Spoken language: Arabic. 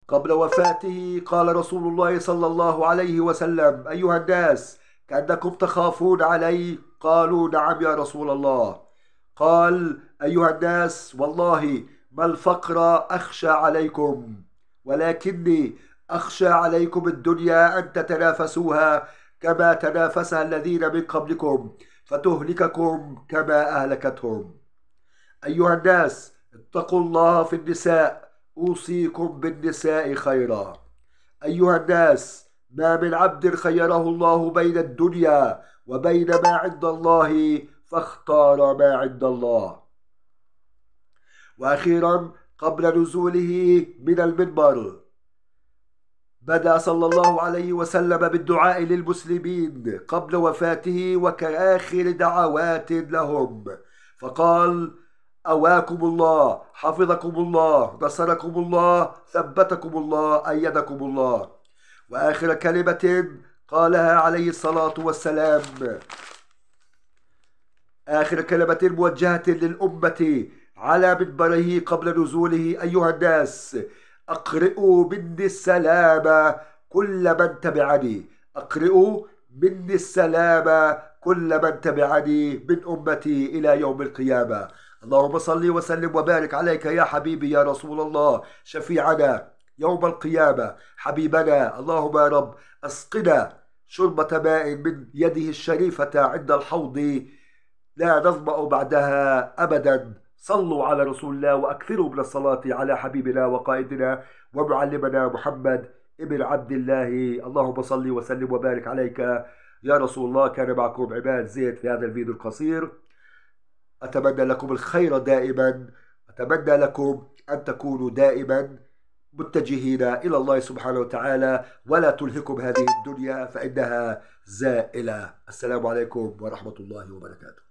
قبل وفاته قال رسول الله صلى الله عليه وسلم: أيها الناس، كأنكم تخافون علي. قالوا: نعم يا رسول الله. قال: أيها الناس، والله ما الفقر أخشى عليكم، ولكني أخشى عليكم الدنيا أن تتنافسوها كما تنافسها الذين من قبلكم فتهلككم كما أهلكتهم. أيها الناس، اتقوا الله في النساء، أوصيكم بالنساء خيرا. أيها الناس، ما من عبد خيره الله بين الدنيا وبين ما عند الله فاختار ما عند الله. وأخيرا، قبل نزوله من المنبر بدأ صلى الله عليه وسلم بالدعاء للمسلمين قبل وفاته وكآخر دعوات لهم، فقال: أواكم الله، حفظكم الله، نصركم الله، ثبتكم الله، أيدكم الله. وآخر كلمة قالها عليه الصلاة والسلام، آخر كلمة موجهة للأمة على منبره قبل نزوله: أيها الناس، أقرئوا مني السلام كل من تبعني. أقرئوا مني السلام كل من تبعني من أمتي إلى يوم القيامة. اللهم صل وسلم وبارك عليك يا حبيبي يا رسول الله، شفيعنا يوم القيامة، حبيبنا. اللهم يا رب أسقنا شربة ماء من يده الشريفة عند الحوض لا نظمأ بعدها أبدا. صلوا على رسول الله وأكثروا من الصلاة على حبيبنا وقائدنا ومعلمنا محمد ابن عبد الله. اللهم صل وسلم وبارك عليك يا رسول الله. كان معكم عماد زيد في هذا الفيديو القصير. أتمنى لكم الخير دائما، أتمنى لكم أن تكونوا دائما متجهين إلى الله سبحانه وتعالى، ولا تلهكم هذه الدنيا فإنها زائلة. السلام عليكم ورحمة الله وبركاته.